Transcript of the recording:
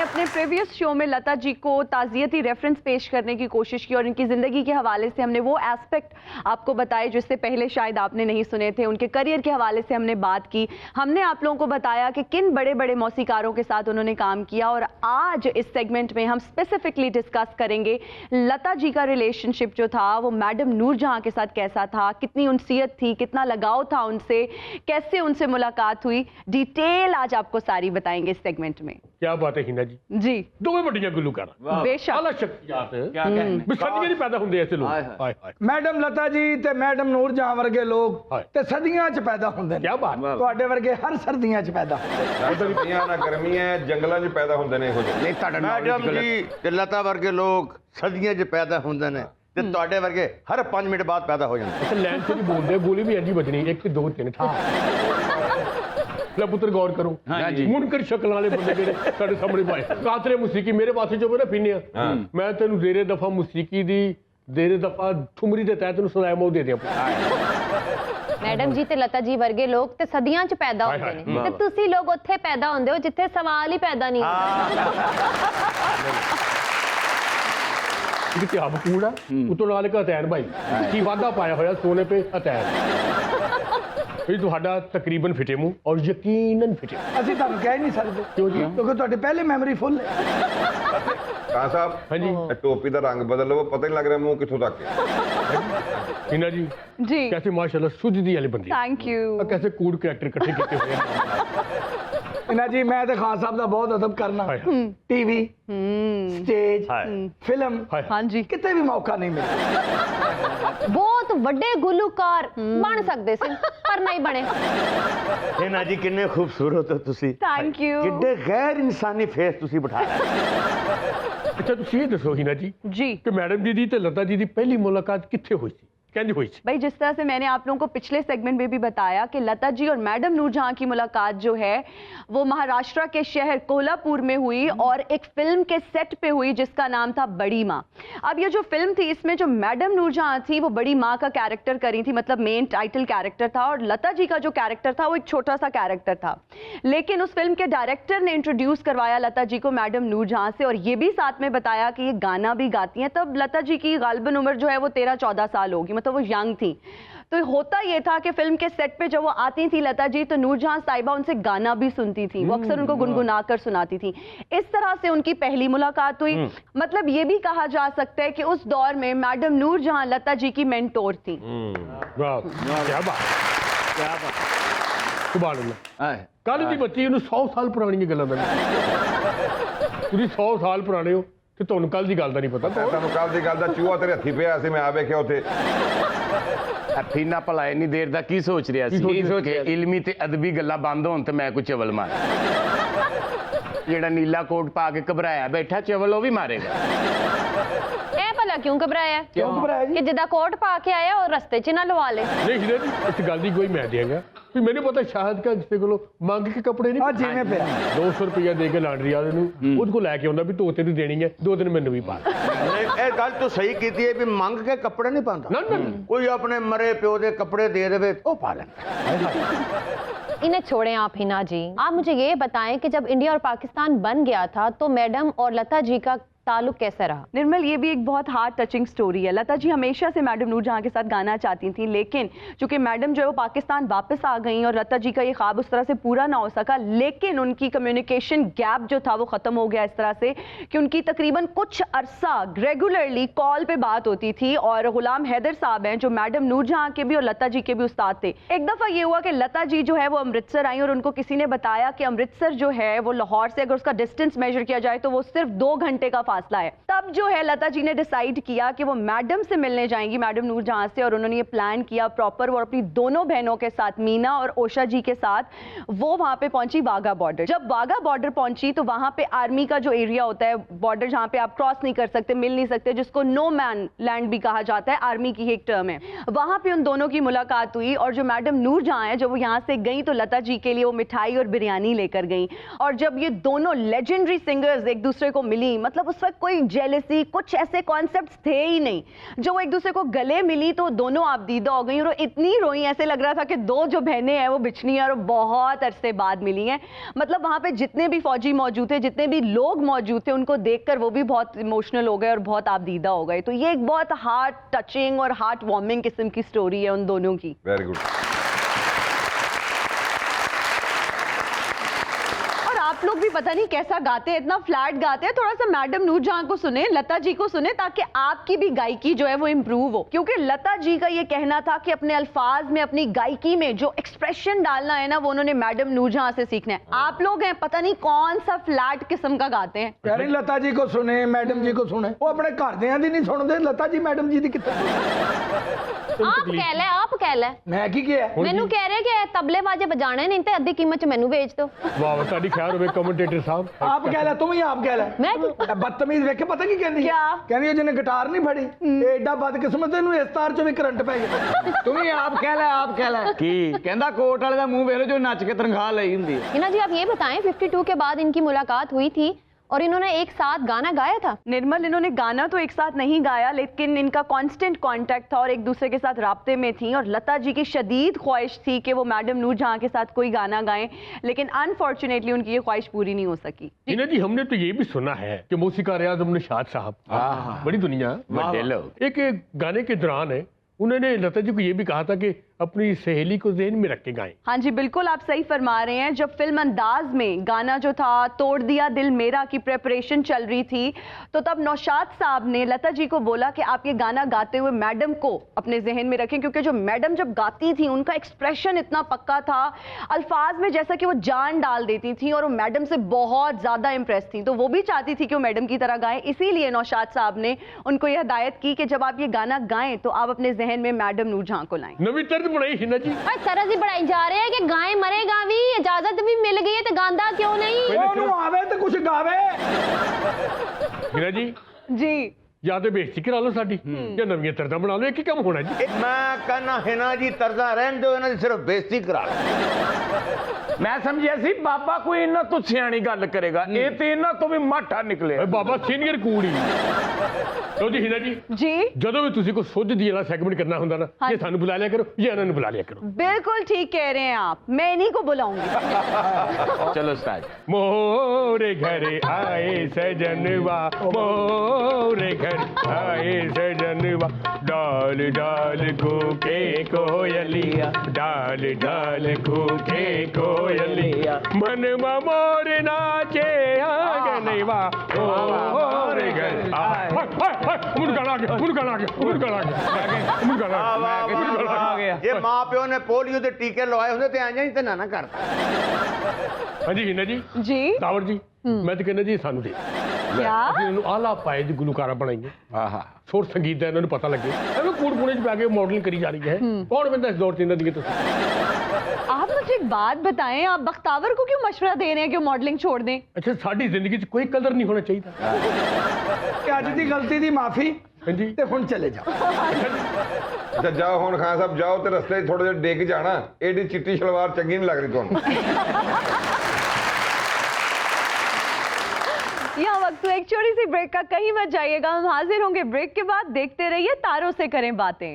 अपने previous show में लता जी को ताज़ियती रेफरेंस पेश करने की कोशिश की और इनकी ज़िंदगी के हवाले से हमने वो एस्पेक्ट आपको बताए जो इससे पहले शायद आपने नहीं सुने थे। उनके करियर के हवाले से हमने बात की। हमने आप लोगों को बताया कि किन बड़े बड़े मौसीकारों के साथ उन्होंने काम किया और आज इस सेगमेंट में हम स्पेसिफिकली डिस्कस करेंगे लता जी का रिलेशनशिप जो था वो मैडम नूरजहां के साथ कैसा था, कितनी उनसियत थी, कितना लगाव था उनसे, कैसे उनसे मुलाकात हुई। डिटेल आज आपको सारी बताएंगे इस सेगमेंट में। क्या बात है हिना जी जी दोवें बड़ियां गुलूकार बेशक आला शख्सियत क्या कहने सदियां नहीं पैदा ਹੁੰਦੇ ऐसे लोग हाय हाय मैडम लता जी ते मैडम नूरजहां वर्गे लोग ते सदियां च पैदा हुंदे ने। क्या बात ਤੁਹਾਡੇ ਵਰਗੇ ਹਰ ਸਰਦੀਆਂ ਚ ਪੈਦਾ ਹੁੰਦੇ ਸਰਦੀਆਂ ਨਾ ਗਰਮੀਆਂ ਜੰਗਲਾਂ 'ਚ ਪੈਦਾ ਹੁੰਦੇ ਨੇ ਇਹੋ ਜਿਹੇ ਨਹੀਂ ਤੁਹਾਡਾ ਮੈਡਮ ਜੀ ਤੇ ਲਤਾ ਵਰਗੇ ਲੋਕ ਸਰਦੀਆਂ 'ਚ ਪੈਦਾ ਹੁੰਦੇ ਨੇ ਤੇ ਤੁਹਾਡੇ ਵਰਗੇ ਹਰ 5 ਮਿੰਟ ਬਾਅਦ ਪੈਦਾ ਹੋ ਜਾਂਦੇ। अच्छा लैंड से भी बोलते गोली भी इंजी बजनी 1 2 3 ठा ले पुत्र गौर करो मुनकर शक्ल वाले बंदे जेडे साडे सामने पाए कातरे मौसीकी मेरे पासे जो मेरा फिन्ने मैं तेनु देरे दफा मौसीकी दी देरे दफा ठुमरी दे तहत तेनु सुनाया मो दे दिया मैडम जी ते लता जी वर्गे लोग ते सदियां च पैदा होंदे ने ते तुसी लोग उत्थे पैदा होंदे हो जिथे सवाल ही पैदा नहीं होंदा। क्या बकूड़ा उतो नाल का अतैन भाई की वादा पाया होया सोने पे अतैन ਇਹ ਤੁਹਾਡਾ ਤਕਰੀਬਨ ਫਿਟੇ ਮੂੰਹ ਔਰ ਯਕੀਨਨ ਫਿਟੇ ਅਸੀਂ ਤੁਹਾਨੂੰ ਕਹਿ ਨਹੀਂ ਸਕਦੇ ਕਿਉਂ ਜੀ ਕਿਉਂਕਿ ਤੁਹਾਡੀ ਪਹਿਲੇ ਮੈਮਰੀ ਫੁੱਲ ਹੈ। ਕਾਂ ਸਾਹਿਬ ਹਾਂਜੀ ਇਹ ਟੋਪੀ ਦਾ ਰੰਗ ਬਦਲ ਲਵੋ ਪਤਾ ਨਹੀਂ ਲੱਗ ਰਿਹਾ ਮੂੰਹ ਕਿੱਥੋਂ ਤੱਕ ਹੈ। हिना जी जी कैसे माशाल्लाह सुजदी वाली बंदी थैंक यू। कैसे कूड कैरेक्टर इकट्ठे किए हुए हैं ਇਹਨਾਂ ਜੀ ਮੈਂ ਤੇ ਖਾਨ ਸਾਹਿਬ ਦਾ ਬਹੁਤ ਅਦਬ ਕਰਨਾ ਟੀਵੀ ਸਟੇਜ ਫਿਲਮ हाँ जी ਕਿਤੇ ਵੀ ਮੌਕਾ ਨਹੀਂ ਮਿਲਦਾ। बहुत वड्डे गुलूकार बन सकदे सी पर नहीं बने। हिना जी किन्ने खूबसूरत हो तुसी थैंक यू। किड्डे गैर इंसानी फेस तुसी बिठाया। अच्छा तुम ये दसो हिना जी जी कि मैडम जी दी ते लता जी दी पहली मुलाकात कित्थे हुई थी कहंदी हुई थी। भाई जिस तरह से मैंने आप लोगों को पिछले सेगमेंट में भी बताया कि लता जी और मैडम नूरजहां की मुलाकात जो है वो महाराष्ट्र के शहर कोल्हापुर में हुई और एक फिल्म के सेट पे हुई जिसका नाम था बड़ी माँ। अब ये जो फिल्म थी इसमें जो मैडम नूरजहां थी वो बड़ी माँ का कैरेक्टर करी थी, मतलब मेन टाइटल कैरेक्टर था और लता जी का जो कैरेक्टर था वो एक छोटा सा कैरेक्टर था। लेकिन उस फिल्म के डायरेक्टर ने इंट्रोड्यूस करवाया लता जी को मैडम नूरजहां से और ये भी साथ में बताया कि ये गाना भी गाती हैं। तब लता जी की गालिबन उम्र जो है वो 13-14 साल होगी, तो वो यंग थी। तो होता ये था कि फिल्म के सेट पे जब वो आती थी लता जी तो नूरजहां साहिबा उनसे गाना भी सुनती थी, वो अक्सर उनको गुनगुना कर सुनाती थी। इस तरह से उनकी पहली मुलाकात हुई। मतलब ये भी कहा जा सकता है कि उस दौर में मैडम नूरजहां लता जी की मेंटोर थी। वाह क्या बात सुभान अल्लाह कल दी बच्ची इन्हू 100 साल पुरानी गल्लां दा तुसीं 100 साल पुराने हो ਤੇ ਤੁਹਾਨੂੰ ਕੱਲ ਦੀ ਗੱਲ ਦਾ ਨਹੀਂ ਪਤਾ ਤੁਹਾਨੂੰ ਕੱਲ ਦੀ ਗੱਲ ਦਾ ਚੂਹਾ ਤੇਰੇ ਹੱਥੀ ਪਿਆ ਸੀ ਮੈਂ ਆ ਵੇਖਿਆ ਉੱਥੇ ਫੀਨਾ ਭਲਾ ਇੰਨੀ ਦੇਰ ਦਾ ਕੀ ਸੋਚ ਰਿਹਾ ਸੀ ਕਿ ਇਲਮੀ ਤੇ ਅਦਬੀ ਗੱਲਾਂ ਬੰਦ ਹੋਣ ਤੇ ਮੈਂ ਕੋਈ ਚਵਲ ਮਾਰ ਜਿਹੜਾ ਨੀਲਾ ਕੋਟ ਪਾ ਕੇ ਘਬਰਾਇਆ ਬੈਠਾ ਚਵਲ ਉਹ ਵੀ ਮਾਰੇਗਾ। ए भला क्यों घबराया? ਕਿਉਂ ਘਬਰਾਇਆ ਜੀ? कि जिदा कोट पा के आया और रस्ते च ना लवा ले। नहीं हिना जी इस गल दी कोई मैं देंगा भी मैंने पता शायद का किसी को मंग के कपड़े नहीं ਆ ਜਿਵੇਂ ਪਿਆ 200 रुपया दे के लांडरी वाले उसको लैके आंदा भी 2 3 देनी है 2 दिन मैंने भी पा ਇਹ ਗੱਲ ਤੂੰ ਸਹੀ ਕੀਤੀ ਹੈ ਵੀ ਮੰਗ ਕੇ ਕੱਪੜੇ ਨਹੀਂ ਪਾਉਂਦਾ। ना ना ਕੋਈ ਆਪਣੇ ਮਰੇ ਪਿਓ ਦੇ ਕੱਪੜੇ ਦੇ ਦੇਵੇ ਉਹ ਪਾ ਲੈਂਦਾ। इन्हें छोड़ें आप हिना जी। आप मुझे ये बताएं कि जब इंडिया और पाकिस्तान बन गया था तो मैडम और लता जी का ताल्लुक कैसा रहा? निर्मल ये भी एक बहुत हार्ट टचिंग स्टोरी है। लता जी हमेशा से मैडम नूरजहां के साथ गाना चाहती थी लेकिन चूंकि मैडम जो है वो पाकिस्तान वापस आ गई और लता जी का ये ख्वाब उस तरह से पूरा ना हो सका, लेकिन उनकी कम्युनिकेशन गैप जो था वो ख़त्म हो गया इस तरह से कि उनकी तकरीबन कुछ अरसा रेगुलरली कॉल पे बात होती थी। और गुलाम हैदर साहब हैं जो मैडम नूरजहां के भी और लता जी के भी उस्ताद थे। एक दफ़ा ये हुआ कि लता जी जो है वो अमृतसर आई और उनको किसी ने बताया कि अमृतसर जो है वो लाहौर से अगर उसका डिस्टेंस मेजर किया जाए तो वो सिर्फ 2 घंटे का फासला है। तब जो है लता जी ने डिसाइड किया कि वो मैडम से मिलने जाएंगी, मैडम नूरजहां से, और उन्होंने ये प्लान किया प्रॉपर। वो अपनी दोनों बहनों के साथ मीना और ओशा जी के साथ वो वहां पे पहुंची वाघा बॉर्डर। जब वाघा बॉर्डर पहुंची तो वहां पे आर्मी का जो एरिया होता है बॉर्डर जहां पे आप क्रॉस नहीं कर सकते, मिल नहीं सकते, जिसको नो मैन लैंड भी कहा जाता है, आर्मी की एक टर्म है, वहां पे उन दोनों की मुलाकात हुई। और जो मैडम नूरजहां है जब वो यहाँ से गई तो लता जी के लिए वो मिठाई और बिरयानी लेकर गई। और जब ये दोनों लेजेंडरी सिंगर्स एक दूसरे को मिली, मतलब उस वक्त कोई जेलसी, कुछ ऐसे कॉन्सेप्ट्स थे ही नहीं। जो वो एक दूसरे को गले मिली तो दोनों आपदीदा हो गई और वो इतनी रोई, ऐसे लग रहा था कि दो जो बहनें हैं वो बिछनी है और बहुत अरसे बाद मिली हैं। मतलब वहाँ पे जितने भी फौजी मौजूद थे, जितने भी लोग मौजूद थे, उनको देखकर वो भी बहुत इमोशनल हो गए और बहुत आपदीदा हो गए। तो ये एक बहुत हार्ट टचिंग और हार्ट वार्मिंग किस्म की स्टोरी है उन दोनों की। Very good. आप लोग भी पता नहीं कैसा गाते हैं, इतना फ्लैट गाते हैं। थोड़ा सा मैडम नूरजहां को सुने, लता जी को सुने, ताकि आपकी भी गायकी जो है वो इम्प्रूव हो। क्योंकि लता जी का ये कहना था कि अपने अल्फाज में, अपनी गायकी में जो एक्सप्रेशन डालना है ना, वो उन्होंने मैडम नूरजहां से सीखना है। आप लोग हैं पता नहीं कौन सा फ्लैट किस्म का गाते हैं। यार लता जी को सुने, मैडम जी को सुने, वो अपने घरदियां दी नहीं सुनते, लता जी मैडम जी दी कितने। आप कह ले मैं की किया मैनू कह रहे कि तबले बाजे बजाने नहीं तो अद्धी कीमत च मैनू बेच दो। वाह साडी खैर होवे कमेंटेटर साहब। आप कह ले, तुम ही आप कह ले। मैं बदतमीज वेख के पता की कहंदी क्या? कहंदी जिन्हें गिटार नहीं फड़ी ते एडा बदकिस्मत इनू इस तार चों भी करंट पै गया। तुम ही आप कह ले, आप कह ले की कहंदा कोट वाले दा मुंह वेख जो नच के तनख्वाह लई हुंदी। हिना जी आप ये बताएं 52 के बाद इनकी मुलाकात हुई थी और इन्होंने एक साथ गाना गाया था। निर्मल, इन्होंने गाना तो एक साथ नहीं गाया, लेकिन इनका कांस्टेंट कांटेक्ट था और एक दूसरे के साथ राब्ते में थी। और लता जी की शदीद ख्वाहिश थी कि वो मैडम नूरजहां के साथ कोई गाना गाएं, लेकिन अनफॉर्चुनेटली उनकी ये ख्वाहिश पूरी नहीं हो सकी। हिना जी, हमने तो ये भी सुना है कि मौसीकार आज़म निशात साहब, बड़ी दुनिया, बड़े लोग, एक गाने के दौरान है उन्होंने लता जी को ये भी कहा था कि अपनी सहेली को ज़हन में रख के गाएं। हाँ जी बिल्कुल, आप सही फरमा रहे हैं। जब फिल्म अंदाज में गाना जो था तोड़ दिया दिल मेरा की प्रेपरेशन चल रही थी, तो तब नौशाद साहब ने लता जी को बोला कि आप ये गाना गाते हुए मैडम को अपने जहन में रखें, क्योंकि जो मैडम जब गाती थी उनका एक्सप्रेशन इतना पक्का था, अल्फाज में जैसा कि वो जान डाल देती थी और वो मैडम से बहुत ज़्यादा इम्प्रेस थी। तो वो भी चाहती थी कि वो मैडम की तरह गाएं, इसीलिए नौशाद साहब ने उनको यह हिदायत की कि जब आप ये गाना गाएं तो आप अपने जहन में मैडम नूरजहां को लाएं। नवी तर्ज बनाई हिना जी। तरह से बढ़ाई जा रहे हैं कि गाएं मरेगा भी, इजाजत भी मिल गई है तो गांदा क्यों नहीं। ओनू आवे तो कुछ गावे। हिना जी जी या तो बेइज्जती करा लो साडी या नवीं तर्जा बना लो, एक ही काम होना जी। मैं कहना हिना जी तरजा रहन दो, इन्हां दी सिर्फ बेइज्जती करा लो। मैं समझिया सी बाबा कोई इन्ना तो सियाणी गल करेगा, ये तो इन्ना तो भी माठा निकले। ਓਏ ਬਾਬਾ ਸੀਨੀਅਰ ਕੂੜੀ। ਲਓ ਜੀ ਹੀਨਾ ਜੀ, जी ਜਦੋਂ ਵੀ ਤੁਸੀਂ ਕੋਈ ਸੁੱਧ ਦੀ ਵਾਲਾ ਸੈਗਮੈਂਟ ਕਰਨਾ ਹੁੰਦਾ ਨਾ, हाँ ਇਹ ਸਾਨੂੰ ਬੁਲਾ ਲਿਆ ਕਰੋ ਜਾਂ ਇਹਨਾਂ ਨੂੰ ਬੁਲਾ ਲਿਆ ਕਰੋ। बिल्कुल ठीक कह रहे हैं आप, मैं इन्हीं को बुलाऊंगी। चलो स्टार्ट। मोरे घर आए सजनवा, मोरे घर आए सजनवा, डाल डाल कूके कोयलिया, डाल डाल कूके कोयलिया, मनवा मोर नाचे आंगनवा, मोरे घर आए। मुर्गा आ गया, मुर्गा आ गया, मुर्गा आ गया, मुर्गा आ गया। ये मां प्यो ने पोलियो के टीके लवाए होंगे तो आंजा ही तो ना करता। हाँ जी हिना जी, जी दावर जी, मैं तो कहना जी सानू दे क्या? ਅਸੀਂ ਇਹਨੂੰ ਆਲਾ ਪਾਏ ਜੀ ਗੁਲੂਕਾਰਾ ਬਣਾਏਗੇ। ਆਹਾ ਸੁਰ ਸੰਗੀਤ ਦਾ ਇਹਨਾਂ ਨੂੰ ਪਤਾ ਲੱਗੇ, ਐਵੇਂ ਕੂੜ ਪੁਣੇ ਚ ਪੈ ਕੇ ਮਾਡਲਿੰਗ ਕਰੀ ਜਾ ਰਹੀ ਹੈ। ਕੌਣ ਬੰਦਾ ਇਸ ਦੌਰ ਚ ਇਹਨਾਂ ਦੀ ਤੁਸੀਂ? आप मुझे एक बात बताएं, आप बख्तावर को क्यों मशवरा दे रहे हैं कि मॉडलिंग छोड़ दें? ਅੱਛਾ ਸਾਡੀ ਜ਼ਿੰਦਗੀ ਚ ਕੋਈ ਕਦਰ ਨਹੀਂ ਹੋਣਾ ਚਾਹੀਦਾ। कि अज की गलती की माफी ਹਾਂਜੀ ते हुण चले जाओ। ਅੱਛਾ ਜਾਓ ਹੁਣ ਖਾਨ ਸਾਹਿਬ ਜਾਓ ਤੇ ਰਸਤੇ 'ਚ ਥੋੜਾ ਜਿਹਾ ਡਿੱਗ ਜਾਣਾ, ਏਡੀ ਚਿੱਟੀ ਸ਼ਲਵਾਰ ਚੰਗੀ ਨਹੀਂ ਲੱਗ ਰਹੀ ਤੁਹਾਨੂੰ। यहाँ वक्त तो एक छोटी सी ब्रेक का, कहीं मत जाइएगा। हम हाजिर होंगे ब्रेक के बाद। देखते रहिए तारों से करें बातें।